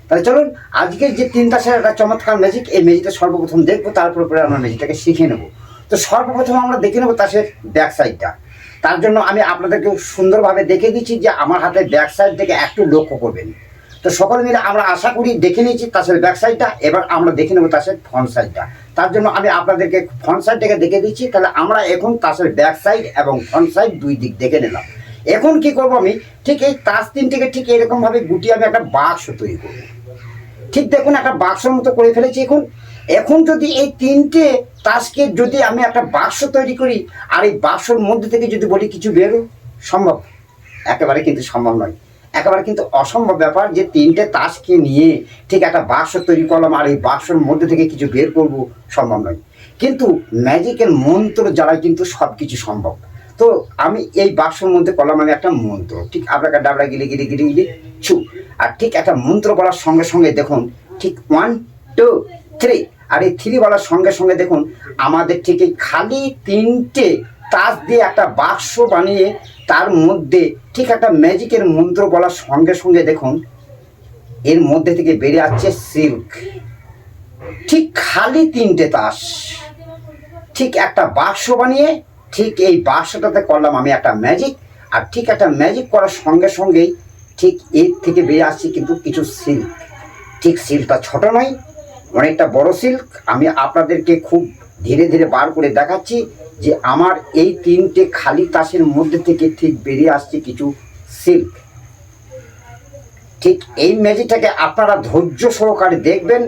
তাহলে চলুন আজকের যে 3 তাসের একটা চমৎকার ম্যাজিক, এই ম্যাজিকটা সর্বপ্রথম দেখবো, তারপরে পরে আমরা ম্যাজিকটাকে শিখে নেব। তো সর্বপ্রথম আমরা দেখে নেবো তাসের ব্যাক সাইডটা। তার জন্য আমি আপনাদেরকে সুন্দরভাবে দেখে দিচ্ছি যে আমার হাতে ব্যাক সাইড থেকে একটু লক্ষ্য করবেন। তো সকলে মিলে আমরা আশা করি দেখে নিয়েছি তাসের ব্যাক সাইডটা, এবার আমরা দেখে নেবো তাসের ফ্রন্ট সাইডটা। তার জন্য আমি আপনাদেরকে ফ্রন্ট সাইডটাকে দেখে দিচ্ছি। তাহলে আমরা এখন তাসের ব্যাক সাইড এবং ফ্রন্ট সাইড দুই দিক দেখে নিলাম। এখন কি করবো আমি, ঠিক এই তাস তিনটিকে ঠিক এরকমভাবে গুটিয়ে আমি একটা বাক্স তৈরি করবো। ঠিক দেখুন একটা বাক্সের মতো করে ফেলেছি। এখন যদি এই তিনটে তাসকে যদি আমি একটা বাক্স তৈরি করি আর এই বাক্সের মধ্যে থেকে যদি বলি কিছু বেরো, সম্ভব? একেবারে কিন্তু সম্ভব নয়, একেবারে কিন্তু অসম্ভব ব্যাপার যে তিনটে তাসকে নিয়ে ঠিক একটা বাক্স তৈরি করলাম আর এই বাক্সের মধ্যে থেকে কিছু বের করব, সম্ভব নয়। কিন্তু ম্যাজিকের মন্ত্র দ্বারাই কিন্তু সব কিছু সম্ভব। তো আমি এই বাক্সের মধ্যে করলাম আমি একটা মন্ত্র, ঠিক আপনাকে ডাবড়া গিলে গিলে গিলে গিলে ছু, আর ঠিক একটা মন্ত্র বলার সঙ্গে সঙ্গে দেখুন ঠিক 1 2 3, আর এই 3 বলার সঙ্গে সঙ্গে দেখুন আমাদের ঠিক এই খালি তিনটে তাস দিয়ে একটা বাক্স বানিয়ে তার মধ্যে ঠিক একটা ম্যাজিকের মন্ত্র বলার সঙ্গে সঙ্গে দেখুন এর মধ্যে থেকে বেরিয়ে আসছে সিল্ক। ঠিক খালি তিনটে তাস ঠিক একটা বাক্স বানিয়ে ঠিক এই বাক্সটাতে করলাম আমি একটা ম্যাজিক, আর ঠিক একটা ম্যাজিক করার সঙ্গে সঙ্গেই ঠিক এর থেকে বেরিয়ে আসছে কিন্তু কিছু সিল্ক। ঠিক সিল্কটা ছোট নয়, অনেকটা বড় সিল্ক। আমি আপনাদেরকে খুব ধীরে ধীরে বার করে দেখাচ্ছি যে আমার এই তিনটে খালি তাসের মধ্যে থেকে ঠিক বেরিয়ে আসছে কিছু সিল্ক। ঠিক এই ম্যাজিকটাকে আপনারা ধৈর্য সহকারে দেখবেন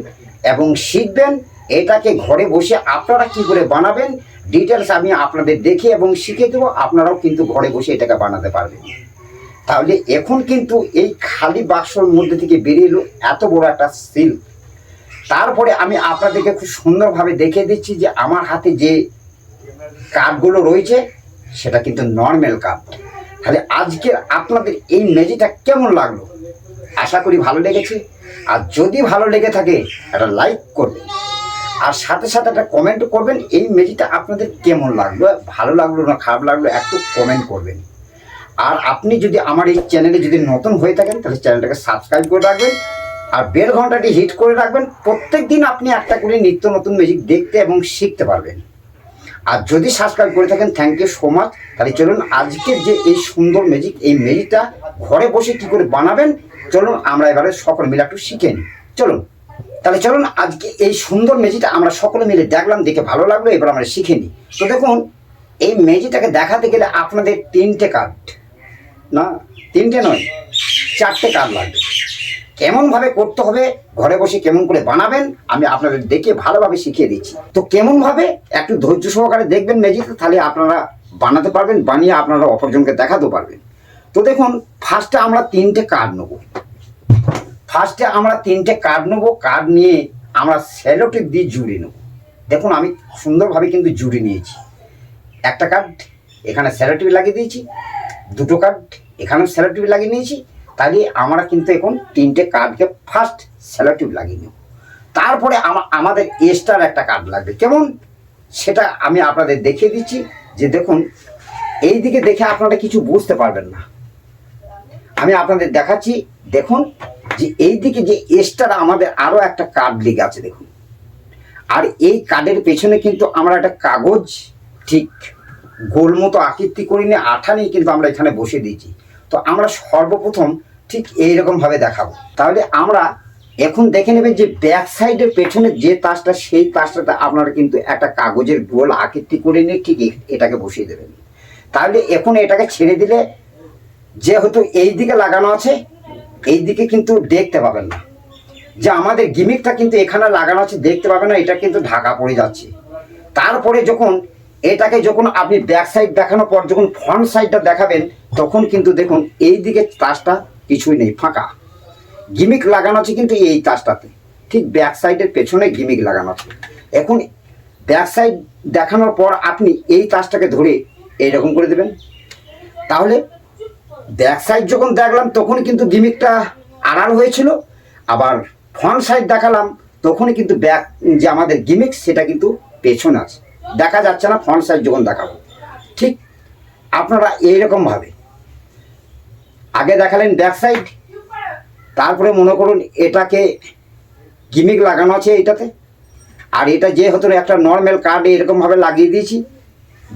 এবং শিখবেন। এটাকে ঘরে বসে আপনারা কি করে বানাবেন ডিটেলস আমি আপনাদের দেখে এবং শিখে দেবো, আপনারাও কিন্তু ঘরে বসে এটাকে বানাতে পারবেন। তাহলে এখন কিন্তু এই খালি বাক্সর মধ্যে থেকে বেরিয়ে এলো এত বড় একটা সিল্ক। তারপরে আমি আপনাদেরকে খুব সুন্দরভাবে দেখিয়ে দিচ্ছি যে আমার হাতে যে কার্ডগুলো রয়েছে সেটা কিন্তু নর্মাল কার্ড। তাহলে আজকে আপনাদের এই ম্যাজিকটা কেমন লাগলো, আশা করি ভালো লেগেছে। আর যদি ভালো লেগে থাকে একটা লাইক করবেন, আর সাথে সাথে একটা কমেন্ট করবেন এই ম্যাজিকটা আপনাদের কেমন লাগলো, ভালো লাগলো না খারাপ লাগলো একটু কমেন্ট করবেন। আর আপনি যদি আমার এই চ্যানেলে যদি নতুন হয়ে থাকেন তাহলে চ্যানেলটাকে সাবস্ক্রাইব করে রাখবেন আর বেল ঘন্টাটি হিট করে রাখবেন। প্রত্যেক দিন আপনি একটা করে নিত্য নতুন ম্যাজিক দেখতে এবং শিখতে পারবেন। আর যদি সাবস্ক্রাইব করে থাকেন থ্যাংক ইউ সো মাচ। তাহলে চলুন আজকের যে এই সুন্দর ম্যাজিক, এই ম্যাজিকটা ঘরে বসে কী করে বানাবেন চলুন আমরা এবারে সকলে মিলে একটু শিখে নিই। চলুন আজকে এই সুন্দর ম্যাজিকটা আমরা সকলে মিলে দেখলাম, দেখে ভালো লাগলো, এবার আমরা শিখে নিই। তো দেখুন এই ম্যাজিকটাকে দেখাতে গেলে আপনাদের 3টে কার্ড, না 3টে নয় 4টে কার্ড লাগবে। কেমনভাবে করতে হবে ঘরে বসে কেমন করে বানাবেন আমি আপনাদের দেখে ভালোভাবে শিখিয়ে দিচ্ছি। তো কেমনভাবে একটু ধৈর্য সহকারে দেখবেন ম্যাজিকটা, তাহলে আপনারা বানাতে পারবেন, বানিয়ে আপনারা অপরজনকে দেখাতে পারবেন। তো দেখুন ফার্স্টে আমরা 3টে কার্ড নেব। কার্ড নিয়ে আমরা সেলোটেপ দিয়ে জুড়ে নেব। দেখুন আমি সুন্দরভাবে কিন্তু জুড়ে নিয়েছি। একটা কার্ড এখানে সেলোটেপ লাগিয়ে দিয়েছি, 2টো কার্ড এখানেও সেলোটেপ লাগিয়ে নিয়েছি। তাহলে আমরা কিন্তু এখন 3টে কার্ডকে ফার্স্ট সেলোটেপ লাগিয়ে নেব। তারপরে আমাদের এক্সট্রার একটা কার্ড লাগবে। কেমন সেটা আমি আপনাদের দেখিয়ে দিচ্ছি। যে দেখুন এই দিকে দেখে আপনারা কিছু বুঝতে পারবেন না, আমি আপনাদের দেখাচ্ছি। দেখুন যে এই দিকে যে এক্সট্রা আমাদের আরও একটা কার্ড লেগে আছে দেখুন। আর এই কার্ডের পেছনে কিন্তু আমরা একটা কাগজ ঠিক গোল মতো আকৃতি করে নিয়ে আঠা নিয়ে কিন্তু আমরা এখানে বসে দিয়েছি। তো আমরা সর্বপ্রথম ঠিক এইরকমভাবে দেখাবো। তাহলে আমরা এখন দেখে নেবেন যে ব্যাক সাইডের পেছনে যে তাসটা, সেই তাসটাতে আপনারা কিন্তু একটা কাগজের গোল আকৃতি করে নিয়ে ঠিক এটাকে বসিয়ে দেবেন। তাহলে এখন এটাকে ছেড়ে দিলে যেহেতু এই দিকে লাগানো আছে এই দিকে কিন্তু দেখতে পাবেন না, যে আমাদের গিমিকটা কিন্তু এখানে লাগানো আছে দেখতে পাবেন না, এটা কিন্তু ঢাকা পড়ে যাচ্ছে। তারপরে যখন আপনি ব্যাক সাইড দেখানোর পর যখন ফ্রন্ট সাইডটা দেখাবেন তখন কিন্তু দেখুন এই দিকে তাসটা কিছুই নেই, ফাঁকা। গিমিক লাগানো আছে কিন্তু এই তাসটাতে, ঠিক ব্যাক সাইডের পেছনে গিমিক লাগানো আছে। এখন ব্যাক সাইড দেখানোর পর আপনি এই তাসটাকে ধরে এইরকম করে দেবেন। তাহলে ব্যাক সাইড যখন দেখলাম তখন কিন্তু গিমিকটা আড়াল হয়েছিল, আবার ফ্রন্ট সাইড দেখালাম তখনই কিন্তু ব্যাক যে আমাদের গিমিক সেটা কিন্তু পেছনে আছে, দেখা যাচ্ছে না। ফ্রন্ট সাইড যখন দেখাবো ঠিক আপনারা এইরকমভাবে আগে দেখালেন ব্যাক সাইড, তারপরে মনে করুন এটাকে গিমিক লাগানো আছে এইটাতে, আর এটা যেহেতু একটা নর্মাল কার্ড এরকমভাবে লাগিয়ে দিয়েছি,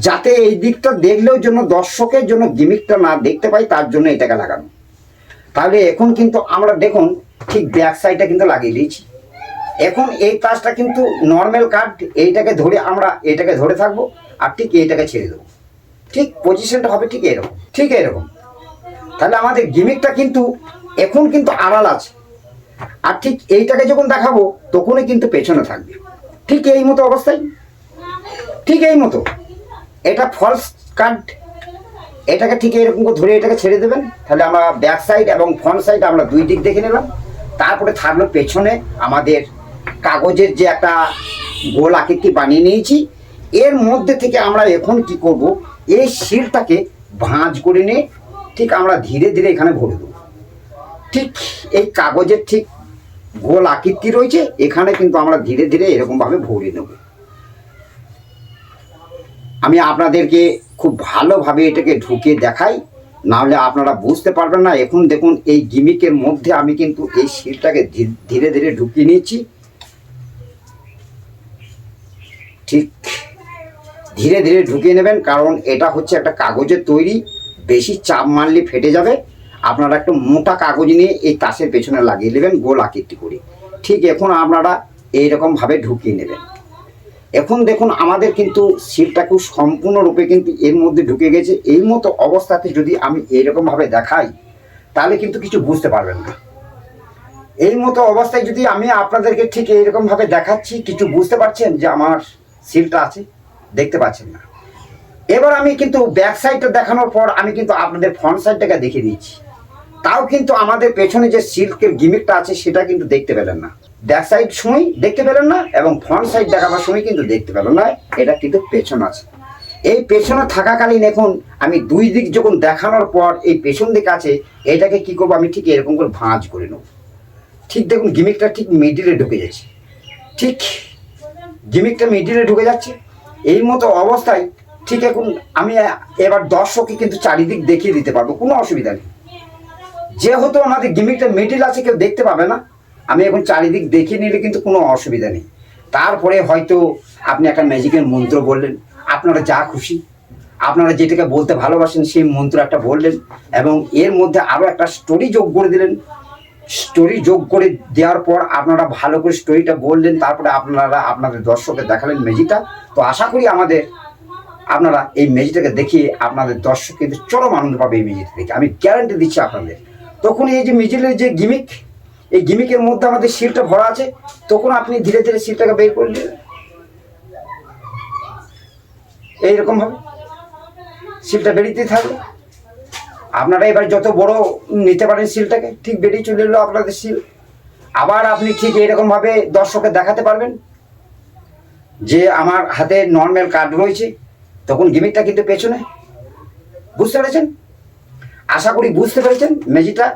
যাতে এই দিকটা দেখলেও জন্য দর্শকের জন্য গিমিকটা না দেখতে পাই, তার জন্য এটাকে লাগানো। তাহলে এখন কিন্তু আমরা দেখুন ঠিক ব্যাক সাইডটা কিন্তু লাগিয়ে দিয়েছি। এখন এই কাজটা কিন্তু নর্মাল কার্ড, এইটাকে ধরে আমরা এটাকে ধরে থাকবো আর ঠিক এইটাকে ছেড়ে দেবো, ঠিক পজিশনটা হবে ঠিক এরকম। তাহলে আমাদের গিমিকটা কিন্তু এখন কিন্তু আড়াল আছে, আর ঠিক এইটাকে যখন দেখাবো তখনই কিন্তু পেছনে থাকবে, ঠিক এই মতো অবস্থায়, ঠিক এই মতো। এটা ফলস কার্ড, এটাকে ঠিক এরকম করে ধরে এটাকে ছেড়ে দেবেন। তাহলে আমরা ব্যাক সাইড এবং ফ্রন্ট সাইড আমরা দুই দিক দেখে নিলাম। তারপরে থাকলো পেছনে আমাদের কাগজের যে একটা গোল আকৃতি বানিয়ে নিয়েছি, এর মধ্যে থেকে আমরা এখন কি করব, এই শিলটাকে ভাঁজ করে নিয়ে ঠিক আমরা ধীরে ধীরে এখানে ভরে দেবো। ঠিক এই কাগজের ঠিক গোল আকৃতি রয়েছে, এখানে কিন্তু আমরা ধীরে ধীরে এরকমভাবে ভরে নেব। আমি আপনাদেরকে খুব ভালোভাবে এটাকে ঢুকিয়ে দেখাই, নাহলে আপনারা বুঝতে পারবেন না। এখন দেখুন এই গিমিকের মধ্যে আমি কিন্তু এই শিলটাকে ধীরে ধীরে ঢুকিয়ে নিয়েছি। ঠিক ধীরে ধীরে ঢুকিয়ে নেবেন, কারণ এটা হচ্ছে একটা কাগজের তৈরি, বেশি চাপ মারলে ফেটে যাবে। আপনারা একটু মোটা কাগজ নিয়ে এই তাসের পেছনে লাগিয়ে নেবেন গোল আকৃতি করে। ঠিক এখন আপনারা এইরকমভাবে ঢুকিয়ে নেবেন। এখন দেখুন আমাদের কিন্তু শিলটা খুব সম্পূর্ণরূপে কিন্তু এর মধ্যে ঢুকে গেছে। এই মতো অবস্থাতে যদি আমি এইরকমভাবে দেখাই তাহলে কিন্তু কিছু বুঝতে পারবেন না। এই মতো অবস্থায় যদি আমি আপনাদেরকে ঠিক এইরকমভাবে দেখাচ্ছি, কিছু বুঝতে পারছেন যে আমার শিলটা আছে? দেখতে পাচ্ছেন না। এবার আমি কিন্তু ব্যাক সাইডটা দেখানোর পর আমি কিন্তু আপনাদের ফ্রন্ট সাইডটাকে দেখিয়ে দিচ্ছি, তাও কিন্তু আমাদের পেছনে যে সিল্কের গিমিকটা আছে সেটা কিন্তু দেখতে পেলেন না। ব্যাক সাইড সময় দেখতে পেলেন না এবং ফ্রন্ট সাইড দেখাবার সময় কিন্তু দেখতে পেলেন না। এটা কিন্তু পেছন আছে। এই পেছনে থাকাকালীন এখন আমি দুই দিক যখন দেখানোর পর এই পেছন দিক আছে, এটাকে কি করবো, আমি ঠিক এরকম করে ভাঁজ করে নেব। ঠিক দেখুন গিমিকটা ঠিক মিডিলে ঢুকে যাচ্ছে, ঠিক গিমিকটা মিডিলে ঢুকে যাচ্ছে। এই মতো অবস্থায় ঠিক এখন আমি এবার দর্শককে কিন্তু চারিদিক দেখিয়ে দিতে পারবো, কোনো অসুবিধা নেই। যেহেতু আমাদের গিমিকটা মিডিল আছে, কেউ দেখতে পাবে না, আমি এখন চারিদিক দেখিয়ে নিলে কিন্তু কোনো অসুবিধা নেই। তারপরে হয়তো আপনি একটা ম্যাজিকের মন্ত্র বললেন, আপনারা যা খুশি, আপনারা যেটাকে বলতে ভালোবাসেন সেই মন্ত্র একটা বললেন, এবং এর মধ্যে আরও একটা স্টোরি যোগ করে দিলেন। স্টোরি যোগ করে দেওয়ার পর আপনারা ভালো করে স্টোরিটা বললেন, তারপরে আপনারা আপনাদের দর্শককে দেখালেন ম্যাজিকটা। তো আশা করি আপনারা এই ম্যাজিকটাকে দেখিয়ে আপনাদের দর্শক কিন্তু চরম আনন্দ পাবে এই ম্যাজিকটা দেখে, আমি গ্যারান্টি দিচ্ছি আপনাদের। তখন এই যে মিডিলের যে গিমিক, এই গিমিকের মধ্যে আমাদের শিলটা ভরা আছে, তখন আপনি ধীরে ধীরে শিলটাকে বের করে নেবেন এইরকমভাবে, শিলটা বেরিয়ে থাকবে। আপনারা এবার যত বড় নিতে পারেন শিলটাকে, ঠিক বেরিয়ে চলে এলো আপনাদের শিল। আবার আপনি ঠিক এইরকমভাবে দর্শককে দেখাতে পারবেন যে আমার হাতে নর্মাল কার্ড রয়েছে, তখন গিমিকটা কিন্তু পেছনে। বুঝতে পেরেছেন? আশা করি বুঝতে পেরেছেন। ম্যাজিকটা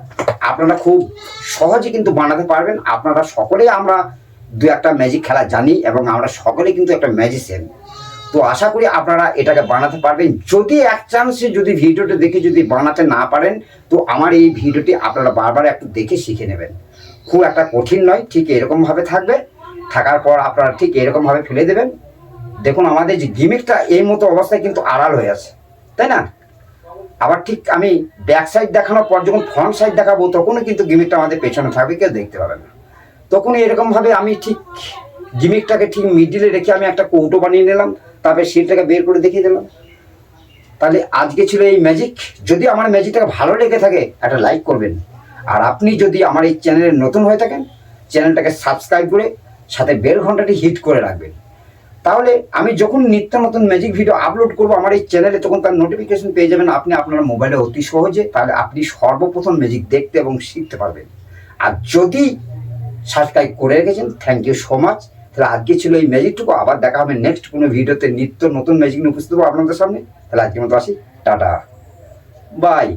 আপনারা খুব সহজে কিন্তু বানাতে পারবেন। আপনারা সকলেই আমরা দু একটা ম্যাজিক খেলা জানি এবং আমরা সকলেই কিন্তু একটা ম্যাজিশিয়ান। তো আশা করি আপনারা এটাকে বানাতে পারবেন। যদি এক চান্সে যদি ভিডিওটা দেখে যদি বানাতে না পারেন, তো আমার এই ভিডিওটি আপনারা বারবার একটু দেখে শিখে নেবেন। খুব একটা কঠিন নয়, ঠিক এরকমভাবে থাকবে। থাকার পর আপনারা ঠিক এরকমভাবে ফেলে দেবেন। দেখুন আমাদের যে গিমিকটা এই মতো অবস্থায় কিন্তু আড়াল হয়ে আছে, তাই না? আবার ঠিক আমি ব্যাক সাইড দেখানোর পর যখন ফ্রন্ট সাইড দেখাবো, তখনও কিন্তু গিমিকটা আমাদের পেছনে থাকবে, কেউ দেখতে পাবে না। তখন এরকমভাবে আমি ঠিক গিমিকটাকে ঠিক মিডিলে রেখে আমি একটা কৌটো বানিয়ে নিলাম, তারপরে শিলটাকে বের করে দেখিয়ে দিলাম। তাহলে আজকে ছিল এই ম্যাজিক। যদি আমার ম্যাজিকটাকে ভালো লেগে থাকে একটা লাইক করবেন, আর আপনি যদি আমার এই চ্যানেলে নতুন হয়ে থাকেন, চ্যানেলটাকে সাবস্ক্রাইব করে সাথে বেল ঘন্টাটি হিট করে রাখবেন। তাহলে আমি যখন নিত্য নতুন ম্যাজিক ভিডিও আপলোড করবো আমার এই চ্যানেলে, তখন তার নোটিফিকেশন পেয়ে যাবেন আপনি আপনার মোবাইলে অতি সহজে। তাহলে আপনি সর্বপ্রথম ম্যাজিক দেখতে এবং শিখতে পারবেন। আর যদি সাবস্ক্রাইব করে রেখেছেন, থ্যাংক ইউ সো মাচ। তাহলে আজকে ছিল এই ম্যাজিকটুকু। আবার দেখা হবে নেক্সট কোনো ভিডিওতে, নিত্য নতুন ম্যাজিক নিয়ে উপস্থিত হবো আপনাদের সামনে। তাহলে আজকের মতো আসি, টাটা, বাই।